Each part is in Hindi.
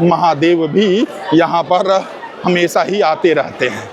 महादेव भी यहाँ पर हमेशा ही आते रहते हैं।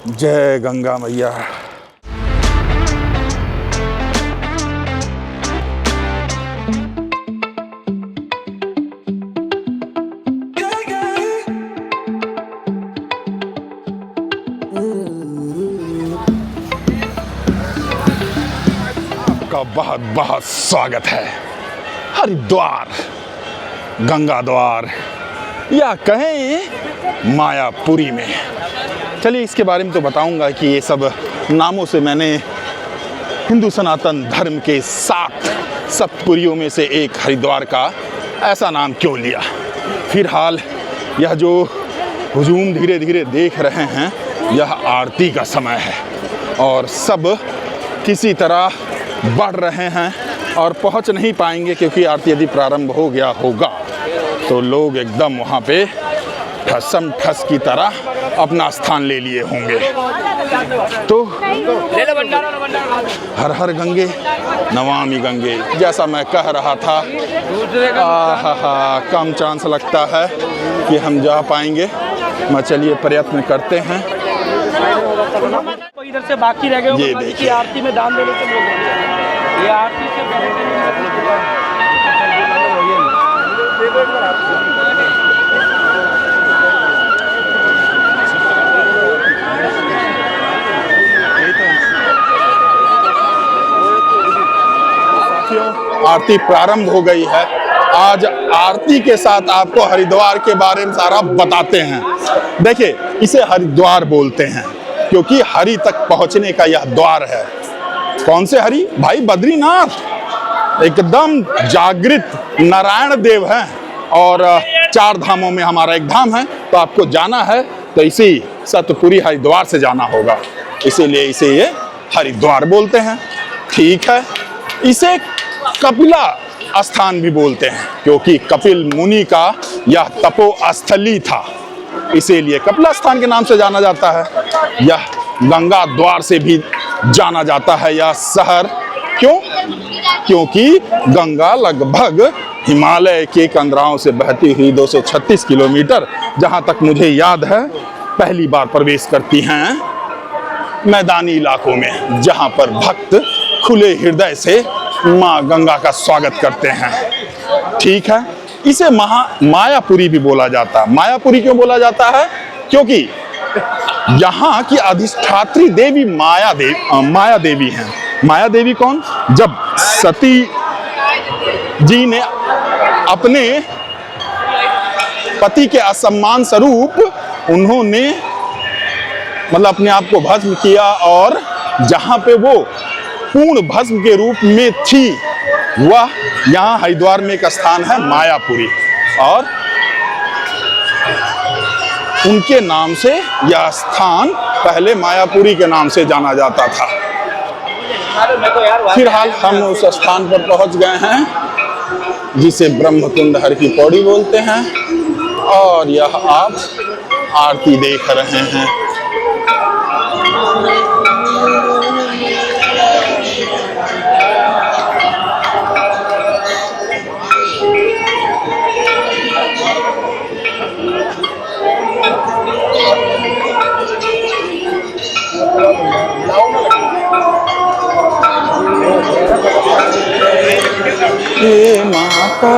जय गंगा मैया। आपका बहुत बहुत स्वागत है हरिद्वार, गंगा द्वार या कहें मायापुरी में। चलिए इसके बारे में तो बताऊंगा कि ये सब नामों से मैंने हिंदू सनातन धर्म के 7 सप्तपुरियों में से एक हरिद्वार का ऐसा नाम क्यों लिया। फिलहाल यह जो हुजूम धीरे धीरे देख रहे हैं, यह आरती का समय है और सब किसी तरह बढ़ रहे हैं और पहुंच नहीं पाएंगे, क्योंकि आरती यदि प्रारंभ हो गया होगा तो लोग एकदम वहाँ पे ठसम ठस की तरह अपना स्थान ले लिए होंगे। तो हर हर गंगे नमामि गंगे, जैसा मैं कह रहा था, कम चांस लगता है कि हम जा पाएंगे, मैं चलिए प्रयत्न करते हैं। इधर से बाकी रह गए, ये देखिए आरती में दान देने से बोल रहे हैं। ये आरती से आरती प्रारंभ हो गई है। आज आरती के साथ आपको हरिद्वार के बारे में सारा बताते हैं। देखिए, इसे हरिद्वार बोलते हैं क्योंकि हरि तक पहुंचने का यह द्वार है। कौन से हरि? भाई बद्रीनाथ, एकदम जागृत नारायण देव हैं और 4 धामों में हमारा एक धाम है, तो आपको जाना है तो इसी सतपुरी हरिद्वार से जाना होगा, इसीलिए इसे ये हरिद्वार बोलते हैं। ठीक है, इसे कपिला स्थान भी बोलते हैं क्योंकि कपिल मुनि का यह तपोस्थली था, इसीलिए कपिला स्थान के नाम से जाना जाता है। यह गंगा द्वार से भी जाना जाता है यह शहर। क्यों? क्योंकि गंगा लगभग हिमालय के कंदराओं से बहती हुई 236 किलोमीटर, जहां तक मुझे याद है, पहली बार प्रवेश करती हैं मैदानी इलाकों में, जहां पर भक्त खुले हृदय से माँ गंगा का स्वागत करते हैं। ठीक है, इसे मायापुरी भी बोला जाता है। मायापुरी क्यों बोला जाता है? क्योंकि यहाँ की अधिष्ठात्री देवी माया देवी हैं। माया देवी कौन? जब सती जी ने अपने पति के असम्मान स्वरूप उन्होंने मतलब अपने आप को भस्म किया, और जहाँ पे वो पूर्ण भस्म के रूप में थी, वह यहाँ हरिद्वार में एक स्थान है मायापुरी, और उनके नाम से यह स्थान पहले मायापुरी के नाम से जाना जाता था। फिलहाल हम उस स्थान पर पहुंच गए हैं जिसे ब्रह्मकुंड हर की पौड़ी बोलते हैं, और यह आप आरती देख रहे हैं। हे माता,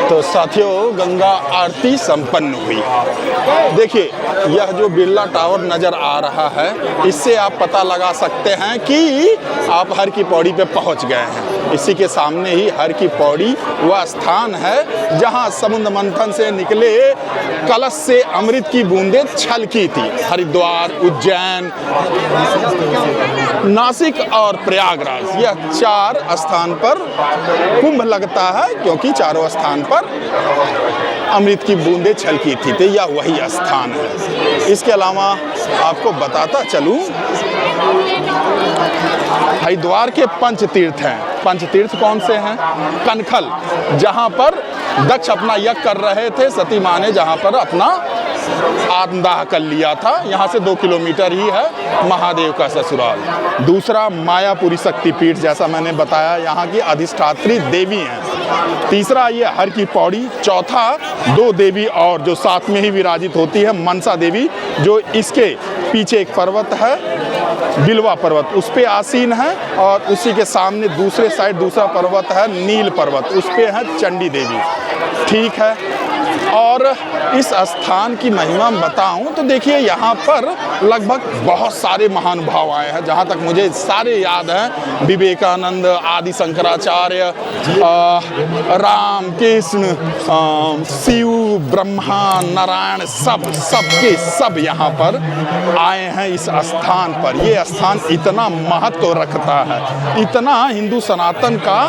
तो साथियों, गंगा आरती संपन्न हुई। देखिए, यह जो बिरला टावर नज़र आ रहा है, इससे आप पता लगा सकते हैं कि आप हर की पौड़ी पे पहुंच गए हैं। इसी के सामने ही हर की पौड़ी वह स्थान है जहां समुद्र मंथन से निकले कलश से अमृत की बूंदें छलकी थी। हरिद्वार, उज्जैन, नासिक और प्रयागराज, यह 4 स्थान पर कुंभ लगता है, क्योंकि चारों स्थान पर अमृत की बूंदें छलकी थी। तो यह वही स्थान है। इसके अलावा आपको बताता चलूं, हरिद्वार के पंचतीर्थ हैं। पंचतीर्थ कौन से हैं? कनखल, जहां पर दक्ष अपना यज्ञ कर रहे थे, सती मां ने जहां पर अपना आत्मदाह कर लिया था। यहाँ से 2 किलोमीटर ही है महादेव का ससुराल। दूसरा, मायापुरी शक्तिपीठ, जैसा मैंने बताया, यहाँ की अधिष्ठात्री देवी हैं। तीसरा, ये हर की पौड़ी। चौथा, 2 देवी और जो साथ में ही विराजित होती है, मनसा देवी, जो इसके पीछे एक पर्वत है, बिलवा पर्वत, उस पे आसीन है। और उसी के सामने दूसरे साइड दूसरा पर्वत है, नील पर्वत, उस पे है चंडी देवी। ठीक है। और इस स्थान की महिमा बताऊं तो देखिए, यहाँ पर लगभग बहुत सारे महानुभाव आए हैं। जहाँ तक मुझे सारे याद हैं, विवेकानंद, आदि शंकराचार्य, राम कृष्ण, शिव, ब्रह्मा, नारायण, सब यहाँ पर आए हैं इस स्थान पर। ये स्थान इतना महत्व रखता है, इतना हिंदू सनातन का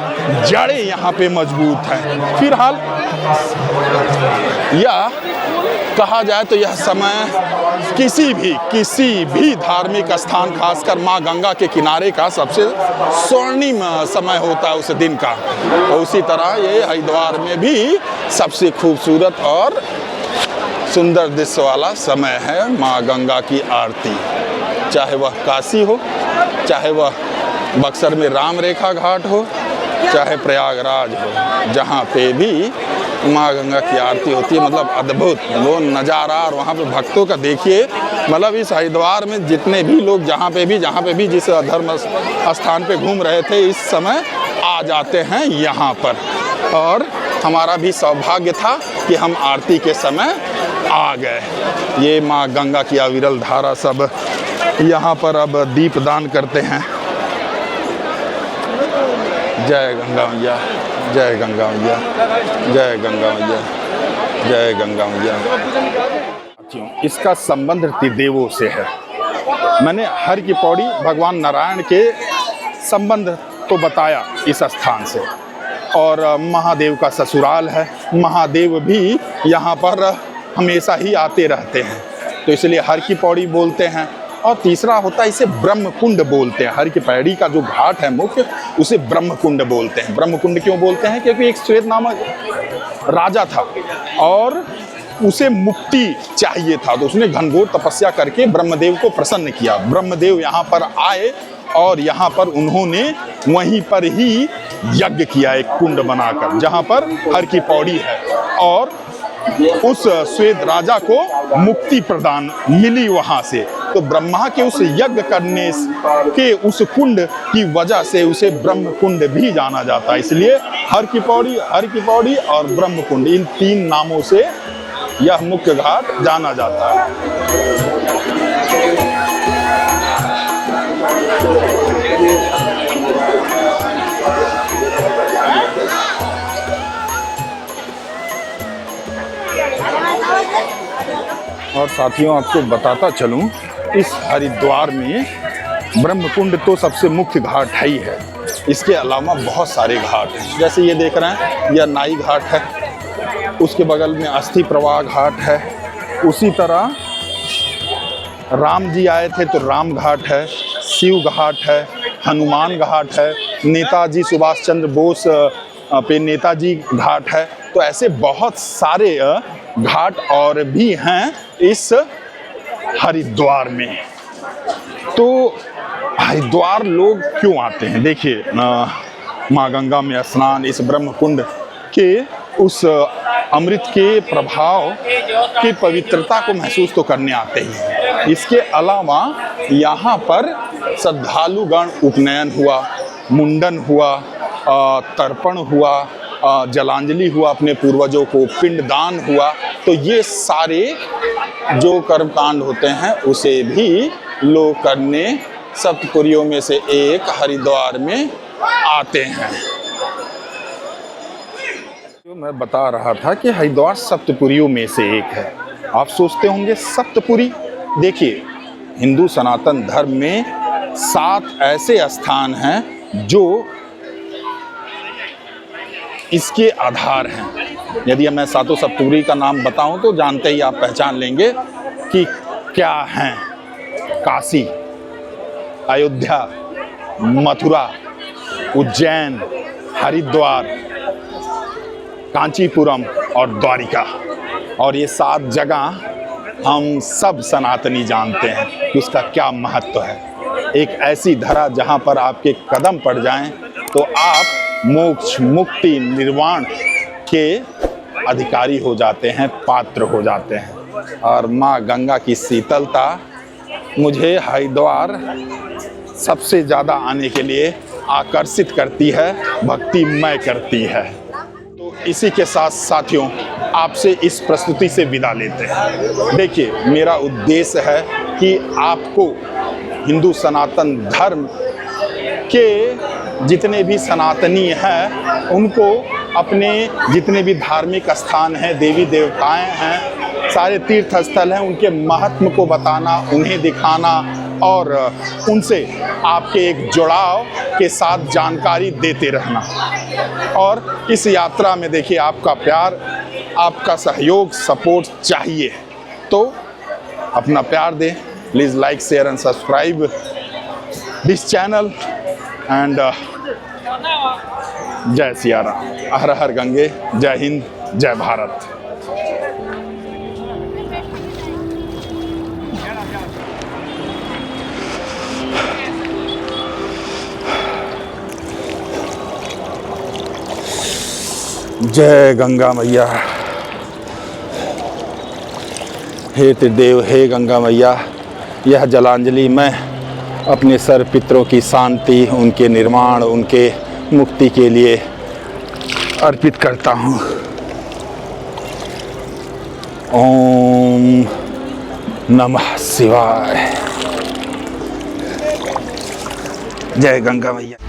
जड़ें यहाँ पे मजबूत हैं। फिलहाल या कहा जाए तो यह समय किसी भी धार्मिक स्थान, खासकर माँ गंगा के किनारे का सबसे स्वर्णिम समय होता है उस दिन का। और उसी तरह ये हरिद्वार में भी सबसे खूबसूरत और सुंदर दृश्य वाला समय है माँ गंगा की आरती। चाहे वह काशी हो, चाहे वह बक्सर में राम रेखा घाट हो, चाहे प्रयागराज हो, जहाँ पे भी माँ गंगा की आरती होती है, मतलब अद्भुत वो नज़ारा। और वहाँ पे भक्तों का देखिए, मतलब इस हरिद्वार में जितने भी लोग जहाँ पे भी जिस धर्म स्थान पे घूम रहे थे, इस समय आ जाते हैं यहाँ पर। और हमारा भी सौभाग्य था कि हम आरती के समय आ गए। ये माँ गंगा की अविरल धारा सब यहाँ पर अब दीपदान करते हैं। जय गंगा मैया, जय गंगा मैया, जय गंगा मैया, जय गंगा मैया। इसका संबंध त्रिदेवों से है। मैंने हर की पौड़ी भगवान नारायण के संबंध तो बताया इस स्थान से, और महादेव का ससुराल है। महादेव भी यहाँ पर हमेशा ही आते रहते हैं, तो इसलिए हर की पौड़ी बोलते हैं। और तीसरा होता है, इसे ब्रह्म कुंड बोलते हैं। हर की पौड़ी का जो घाट है मुख्य, उसे ब्रह्म कुंड बोलते हैं। ब्रह्म कुंड क्यों बोलते हैं? क्योंकि एक श्वेत नामक राजा था और उसे मुक्ति चाहिए था, तो उसने घनघोर तपस्या करके ब्रह्मदेव को प्रसन्न किया। ब्रह्मदेव यहाँ पर आए और यहाँ पर उन्होंने वहीं पर ही यज्ञ किया, एक कुंड बनाकर, जहाँ पर हर की पौड़ी है। और उस श्वेत राजा को मुक्ति प्रदान मिली वहां से। तो ब्रह्मा के उस यज्ञ करने के उस कुंड की वजह से उसे ब्रह्म कुंड भी जाना जाता है। इसलिए हर की पौड़ी और ब्रह्म कुंड, इन 3 नामों से यह मुख्य घाट जाना जाता है। और साथियों, आपको बताता चलूं, इस हरिद्वार में ब्रह्म कुंड तो सबसे मुख्य घाट है ही है। इसके अलावा बहुत सारे घाट हैं, जैसे ये देख रहे हैं, यह नाई घाट है, उसके बगल में अस्थि प्रवाह घाट है। उसी तरह राम जी आए थे तो राम घाट है, शिव घाट है, हनुमान घाट है, नेताजी सुभाष चंद्र बोस पे नेताजी घाट है। तो ऐसे बहुत सारे घाट और भी हैं इस हरिद्वार में। तो हरिद्वार लोग क्यों आते हैं? देखिए, माँ गंगा में स्नान, इस ब्रह्म कुंड के उस अमृत के प्रभाव की पवित्रता को महसूस तो करने आते ही हैं। इसके अलावा यहाँ पर श्रद्धालुगण उपनयन हुआ, मुंडन हुआ, तर्पण हुआ, जलांजलि हुआ, अपने पूर्वजों को पिंडदान हुआ, तो ये सारे जो कर्मकांड होते हैं उसे भी लोग करने सप्तपुरियों में से एक हरिद्वार में आते हैं। जो मैं बता रहा था कि हरिद्वार सप्तपुरियों में से एक है। आप सोचते होंगे सप्तपुरी, देखिए हिंदू सनातन धर्म में 7 ऐसे स्थान हैं जो इसके आधार हैं। यदि मैं सातों सप्तपुरी का नाम बताऊं तो जानते ही आप पहचान लेंगे कि क्या हैं। काशी, अयोध्या, मथुरा, उज्जैन, हरिद्वार, कांचीपुरम और द्वारिका। और ये 7 जगह हम सब सनातनी जानते हैं कि उसका क्या महत्व है। एक ऐसी धरा जहाँ पर आपके कदम पड़ जाएं तो आप मोक्ष, मुक्ति, निर्वाण के अधिकारी हो जाते हैं, पात्र हो जाते हैं। और माँ गंगा की शीतलता मुझे हरिद्वार सबसे ज़्यादा आने के लिए आकर्षित करती है, भक्तिमय करती है। तो इसी के साथ साथियों, आपसे इस प्रस्तुति से विदा लेते हैं। देखिए, मेरा उद्देश्य है कि आपको हिंदू सनातन धर्म के जितने भी सनातनी हैं उनको अपने जितने भी धार्मिक स्थान हैं, देवी देवताएं हैं, सारे तीर्थ स्थल हैं, उनके महत्व को बताना, उन्हें दिखाना और उनसे आपके एक जुड़ाव के साथ जानकारी देते रहना। और इस यात्रा में देखिए आपका प्यार, आपका सहयोग, सपोर्ट चाहिए, तो अपना प्यार दें। Please like, share and subscribe this channel and जय सिया राम, हर हर गंगे, जय हिंद, जय भारत। जय गंगा मैया। हे त्रिदेव, हे गंगा मैया, यह जलांजलि मैं अपने सर्व पितरों की शांति, उनके निर्माण, उनके मुक्ति के लिए अर्पित करता हूँ। ओम नमः शिवाय। जय गंगा मैया।